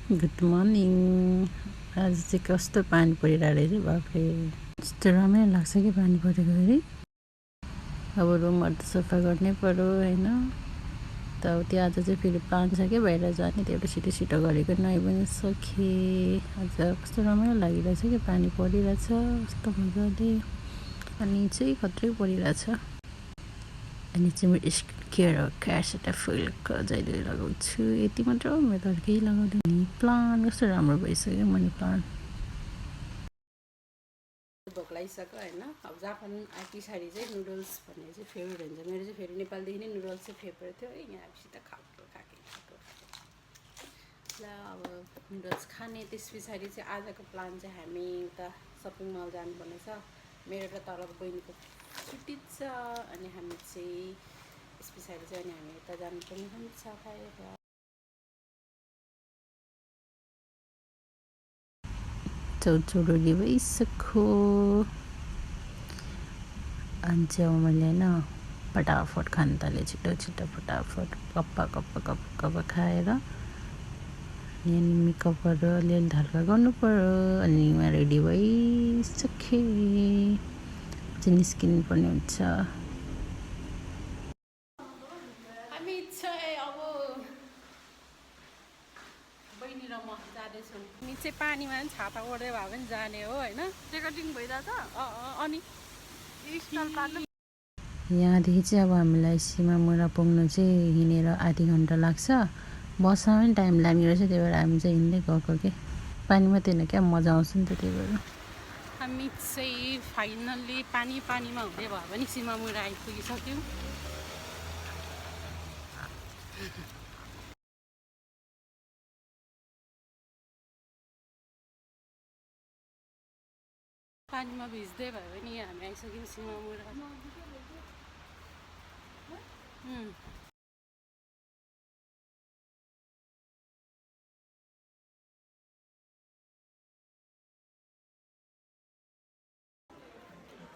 Good morning. आज चाहिँ कस्तो पानी परिरहेको रहेछ बाफ्रे, यस्तो रमाइलो लाग्छ कि पानी परेको फेरि। अब रुमहरू त सफा गर्नै पर्यो होइन। त अब त्यो आज चाहिँ फेरि प्लान छ क्या बाहिर जाने, त्यो एउटा छिटो छिटो गरेको नुहाइ पनि सकेँ। आज कस्तो रमाइलो लागिरहेछ कि पानी परिरहेछ कस्तो मजाले, अनि चाहिँ खत्रै परिरहेछ। अनि चाहिँ मेरो स्किन केयर हो क्यासेटा फुलको जहिले लगाउँछु, यति मात्र हो, मेरो त केही लगाउँदैन। नि प्लान्ट कस्तो राम्रो भइसक्यो मनी प्लान्ट। भोक लागिसक्यो होइन। अब जापान आए पछाडि चाहिँ नुडल्स भन्ने चाहिँ फेभरेट हुन्छ मेरो चाहिँ। फेरि नेपालदेखि नै नुडल्स चाहिँ फेभरेट थियो है। यहाँ आएपछि त खाएको ल अब नुडल्स खाने। त्यस पछाडि चाहिँ आजको प्लान चाहिँ हामी उता सपिङ मल जानुपर्ने छ। मेरो र तलको बहिनीको छुट्टी छ, अनि हामी चाहिँ त्यस पछाडि चाहिँ अनि हामी यता जानुपर्ने हुन्छ खाएर। चौचौ रेडी भइसक्यो। अनि चाहिँ अब मैले होइन फटाफट खान थालेँ, छिटो छिटो फटाफट कप्पा कप्पा कप्पा कप्पा खाएर। अनि मेकअपहरू अलिअलि हल्का गर्नु पऱ्यो। अनि म रेडी भइसकेँ, चाहिँ निस्किनु पर्ने हुन्छ। हामी चाहिँ अब बहिनी र म जाँदैछौँ। हामी चाहिँ पानीमा पनि छाता ओढ्दै भए पनि जाने हो होइन। रेकर्डिङ भइरहेछ। अनि यहाँदेखि चाहिँ अब हामीलाई सीमा मुरा पुग्नु चाहिँ हिँडेर आधी घन्टा लाग्छ। बसमा पनि टाइम लाग्ने रहेछ, त्यही भएर हामी चाहिँ हिँड्दै गएको के। पानी मात्रै होइन क्या, मजा आउँछ नि त, त्यही भएर। हामी चाहिँ फाइनल्ली पानीमा हुँदै भए पनि सीमा मुरा आइपुगिसक्यौँ। पानीमा भिज्दै भयो भने हामी आइसक्यौँ सीमा मुरा।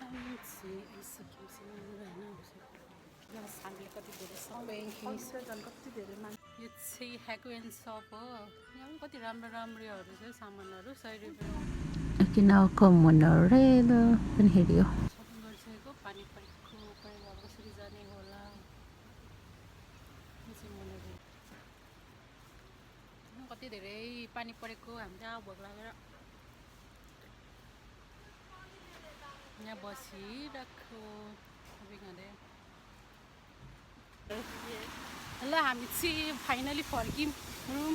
हामी चाहिँ आइसक्यौँ सीमा मुरा होइन। हामीले कति धेरै समय कति धेरै यो चाहिँ ह्याकुएन सप हो। यहाँ पनि कति राम्रो राम्रोहरू छ सामानहरू, 100 रुपियाँ। किन कमनहरू पनि हेऱ्यो। सपिङ गरिसकेको, पानी परेको पहिला कसरी जाने होला। कति धेरै पानी परेको, हामी चाहिँ भोक लागेर यहाँ बसिरहेको सपिङ गर्दै। ल हामी चाहिँ फाइनली फर्क्यौँ रुम।